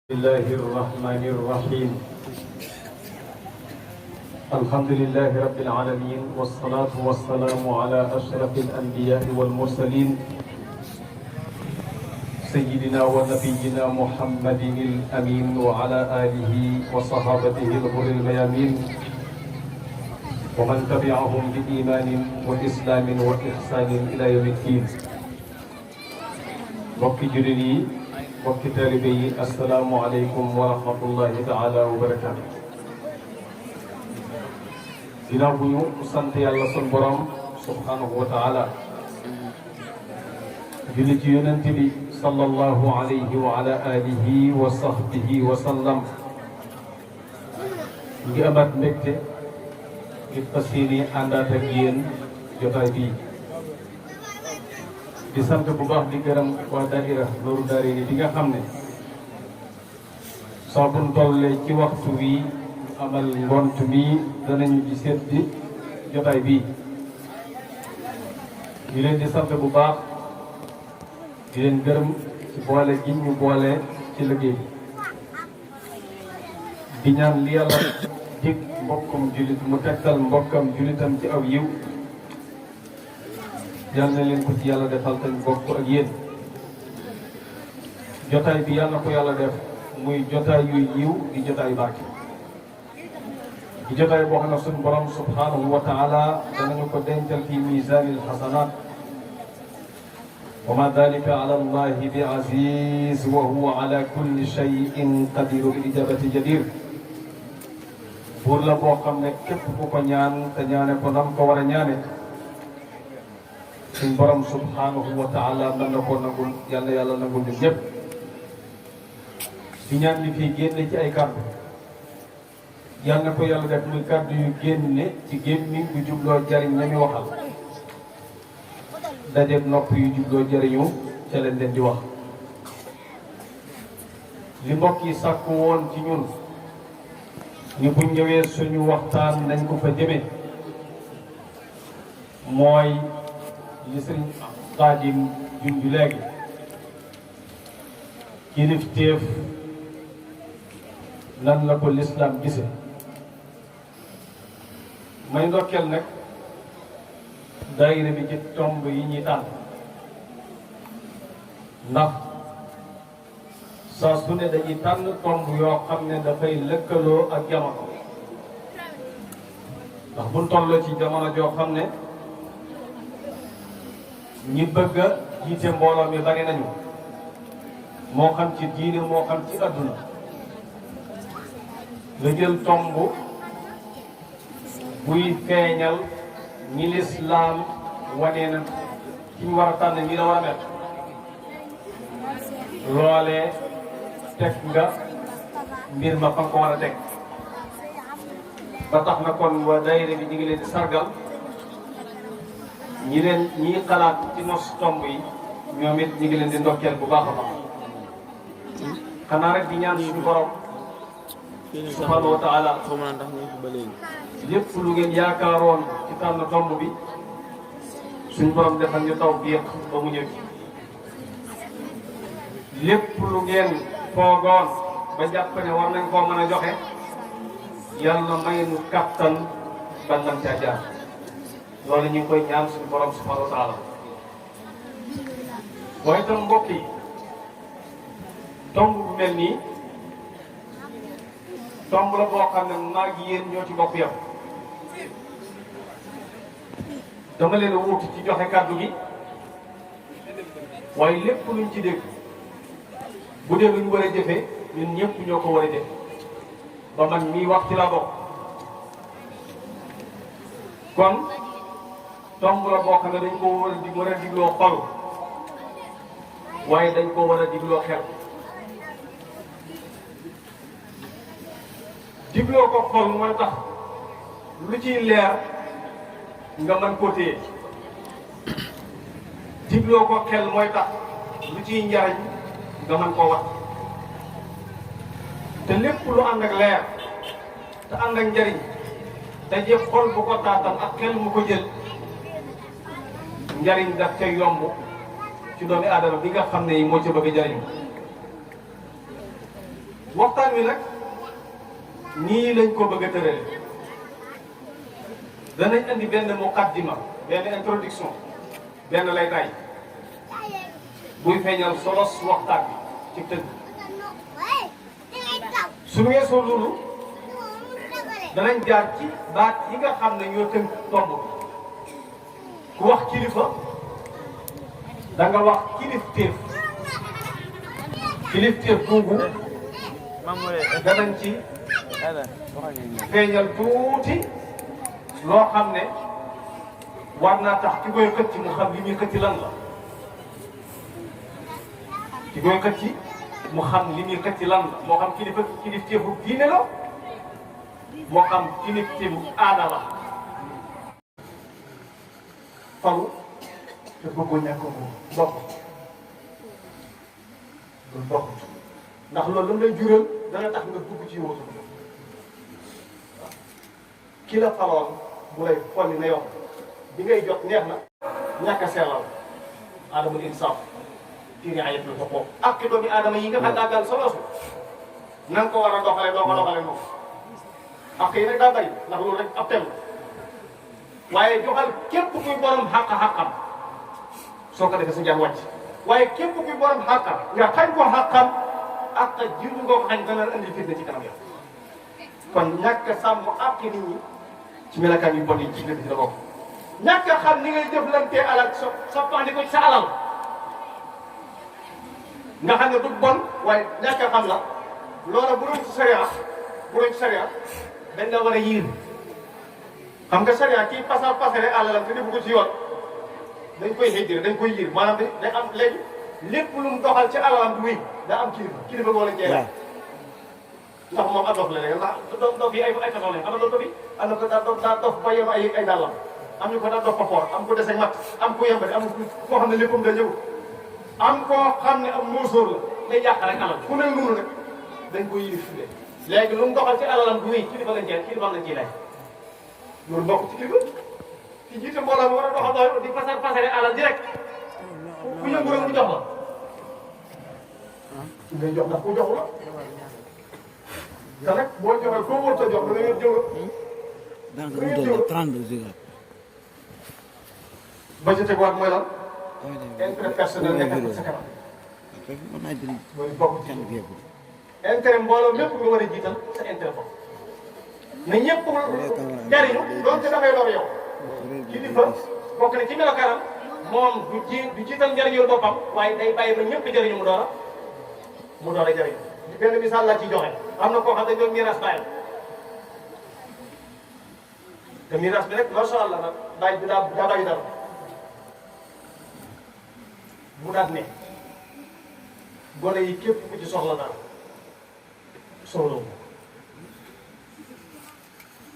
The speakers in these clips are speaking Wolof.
الله الرحمن الرحيم. الحمد لله رب العالمين، والصلاة والسلام على أشرف الأنبياء والمرسلين سيدنا ونبينا محمد الأمين وعلى آله وصحابته الغر الميامين ومن تبعهم بإيمان وإسلام وإحسان إلى يوم الدين. mbokki jullit yi, mbokki taalibe yi, assalaamu aleykum wa rahmatullahi taala wa barakaatu. ginnaaw bu ñu sant yàlla sun borom subhanahu wa taala, julli ci yonent bi sallallahu alayhi wa ala alihi wa sahbihi wa sallam. ngi amaat mbégte ngir fas yéene àndaat ak yéen jotaay bii. di sant bu baax di gërëm waa daayira Nooru Daarayni bi nga xam ne saa bu ñu tollee ci waxtu wi amal ngont mi danañu ci seet di jotaay bii. di leen di sant bu baax di leen gërëm ci boole gi ñu boole ci liggéey bi. di ñaan li yàlla dig mbokkum jullit mu tegtal mbokkam jullitam ci aw yiw, yal na leen ko ci yàlla defal te ñu bokk ak yéen. jotaay bi yal na ko yàlla def muy jotaay yu yiw, di jotaay barke, di jotaay boo xam ne suñu borom subhanahu wa taala danañu ko dencal fi misanil xasanaat. wa ma dalika ala allahi bi aziz wa huwa ala kulli shay'in qadir bil ijabati jadir. buur la boo xam ne képp ku ko ñaan te ñaane ko nam ko war a ñaane, suñ borom subhanahu wa taala mën na koo nangul. yàlla yàlla nangul ñun ñëpp. di ñaan li fii génne ci ay kàddu, yàlla na ko yàlla def muy kàddu yu génne ci gémmiñ bu jubloo jariñ ña mi waxal, dajeeg nopp yu jubloo jariñu ca leen leen di wax. li mbokk yi sàkku woon ci ñun ñu buñ ñëwee suñu waxtaan nañ ko fa jëme, mooy li sëriñ Xaadim junj léegi, kilifteef nan la ko lislaam gise. may ndokkeel nag daayira bi ci tomb yi ñuy tànn, ndax saa su ne dañuy tànn tomb yoo xam ne dafay lëkkaloo ak jamono. ndax buñ tolloo ci jamono joo xam ne ñi bëgg a jiite mbooloo mi bari nañu, moo xam ci diine moo xam ci adduna. nga jël tomb buy feeñal ñi lislaam wanee na ci ñu war a tànn ñi la war a mel, loolee teg nga mbir ma fa nga ko war a teg. ba tax na kon waa daayira bi ñu ngi leen di sargal. ñi xalaat ci nos tomb yi ñoom it ñu ngi leen di ndokkeel bu baax a baax. xanaa rek di ñaan suñu borom subhanahu wa taala lépp lu ngeen yaakaaroon ci tànn tomb bi suñu borom defal ñu tawfiq ba mu ñëw ci. lépp lu ngeen foogoon ba jàpp ne war nañ koo mën a joxe, yàlla may nu kattan ban lañ caa jaar. loolu ñu ngi koy ñaan suñu borom subhanahu wa taala. waaye itam mbokk yi, tomb bu mel nii tomb la boo xam ne maa ngi yéen ñoo ci bokk yam. dama leen a wuuti ci joxe kàddu gi, waaye lépp luñ ci dégg bu dee luñ war a jëfee ñun ñëpp ñoo ko war a jëf. ba man mii wax ci la bokk. kon tomb la boo xam ne dañ ko war a digloo xol, waaye dañ ko war a digloo xel. digloo ko xol mooy tax lu ciy leer nga mën koo téye. digloo ko xel mooy tax lu ciy njariñ nga mën koo wat. te lépp lu ànd ak leer te ànd ak njariñ daje xol bu ko taatam ak xel mu ko jël, njariñ daf ca yomb ci doomi aadama bi nga xam ne yi moo ca bëgg a jariñu. waxtaan wi nag nii lañ ko bëgg a tërale danañ andi benn muqaddima benn introduction benn lay tay buy feeñal solos waxtaan bi ci tënk su ñu weesoo loolu danañ jaar ci baat yi nga xam ne ñoo tënk tomb ku wax kilifa da nga wax kilifteef kilifteef googu danañ ci feeñal tuuti loo xam ne war naa tax ki koy xëcc mu xam li muy xëcc lan la ki koy xëcc mu xam li muy xëcc lan la moo xam kilifteefu diine la moo xam kilifteefu aada la falu te bëggul ñàkk ko bokk du bokk ndax loolu lam lay jural dana tax nga dugg ci wóotu ki la faloon bu lay folli na yow bi ngay jot neex na ñàkk a sellal aadamul insaaf fii ayat la ko ak ki doomi aadama yi nga xam daa gàll soloosu na nga ko war a doxale doo ko doxale noonu ak yi nag daa bari ndax loolu rek ab tem waaye joxal képp kuy borom xàq-xàqam soo ko defee sa njàng wàcc waaye képp kuy borom xàqam nga xañ ko xàqam ak jiitu nga ko xañ dana andi fitna ci kanam yow kon ñàkk a sàmm àq nit ñi ci melakaan yu bon yi ci lépp dina bokk ñàkk a xam ni ngay jëflantee alal soppandi ko ci sa alal nga xam ne du bon waaye ñàkk a xam la loola bu doon ci sariya dañ la war a yiir xam nga sariya kii pasare alalam te defu ko ci yoon dañ koy xëjjëre dañ koy yiir maanaam day am léegi lépp lu mu doxal ci alalam du wéy daa am kilifa moo leen jeexal ndax moom ak dof la léegi ndax dof yi ay façon lañ am na dof yi am na ko daa dof ba yem ay dàllam am ñu ko daa dof papoor am ko dese mat am ko yembale am koo xam ne léppam da ñëw am koo xam ne am móosóor la day yàq rek alal ku mel noonu nag dañ koy yilif fi léegi lu mu doxal ci alalam du wéy kilifa lañ jeex kilifa lañ ciy lay loolu bokk ci kilifa ki jiite mbooloo mi war a doxal di pasare alal direct ku yëngu rek mu jox la ki ngay jox ndax ku joxu la te nag boo joxee koo wër ta jox da nga yor jëw ba ca teguwaat mooy lan intérêt personnel nekk sa kanam mooy bokk ci intérêt mbooloo mépp nga war a jiital sa intérêt bopp na ñëpp jariñu doonte dafay lor yow kilifa bokk na ci melokaanam moom du jiital njariñul boppam waaye day bàyyi ba ñëpp jariñu mu door a jariñu benn misaal laa ciy joxe am na koo xam dañ doon miiras bàyyi te miiras bi rek macha allah nag bàyyi bi daa bàyyi dara mu daat ne gone yi képp ku ci soxla dara soxla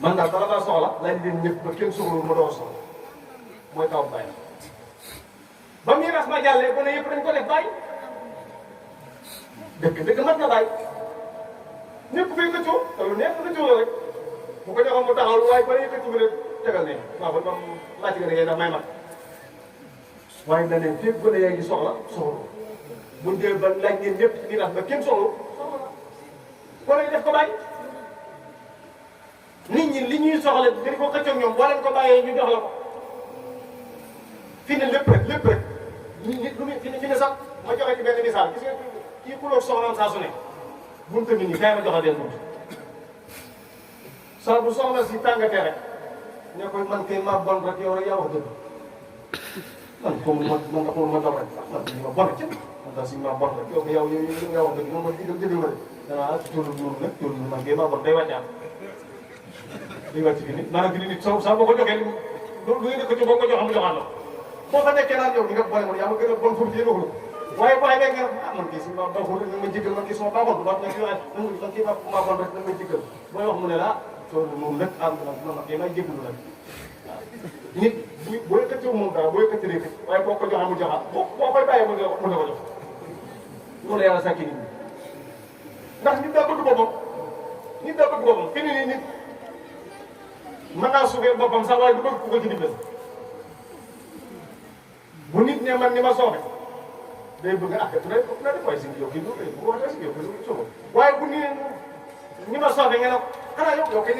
man daal bala maa soxla laaj leen ñëpp ba kenn soxlawul ma door soxla mooy taw bàyyi ba miiras ma jàllee gone yëpp dañ ko def bàyyi dëgg mat na bàyyi ñëpp fay këccoo te lu nekk këccoo la rek bu ko joxoon mu taxawal waaye ba yëkkati mu ne tegal ne waaw ba moom laaj nga ne ndax may mat waaye na ne fépp gone yaa ngi soxla bu dee ba laaj ngeen ñëpp miiras ba kenn soxla gone yi def ko bàyyi nit ñi li ñuy soxla dañ ko xëccoog ñoom boo leen ko bàyyee ñu jox la ko fi ne lépp rek nit lu fi ne sax ma joxe ci benn misaal gis nga kii kulóog soxnaam saa su ne buntu nit ñi kay ma joxe den buntu saa bu soxna si tàngatee rek ne koy man kay maa bon rek yow rek yaa wax dëgg man xamul ma dox rek man ma bon ci man daal si maa bon rek yow yaa wax dëgg moom ma dëgg ma de danaa tóorlu noonu nag tóorlu man kay maa bon day wàccaat day wàcc fi nit maanaam fi nit saa boo ko joxee lu ngeen ko ci boo ko joxam mu joxaat la boo fa nekkee naan yow di nga boole man yaa ma gën a bon foofu ci yéen waaye boo xamee nga man kii si ma baaxul rek na ma jéggal man kii sama baaxul bu baax na kii man kii maa bon rek na ma jéggal booy wax mu ne la tóorlu moom nag am na ma kii may jéggalu nag waaw nit boo yëkkatiwul moom dara boo yëkkati rek waaye boo ko joxee mu joxaat boo koy bàyyee mu ne ko jox loolu yàlla sàkki nit ñi ndax nit daa bëgg boppam fi ni nit mën naa suufee boppam sax waaye du bëgg ku ko ci dimbali bu nit ne man ni ma sooxe day bëgg ah bu na def waaye si yow kii bu waxee si yow kii suba waaye bu ñi ma soxla nga ne xanaa yow kay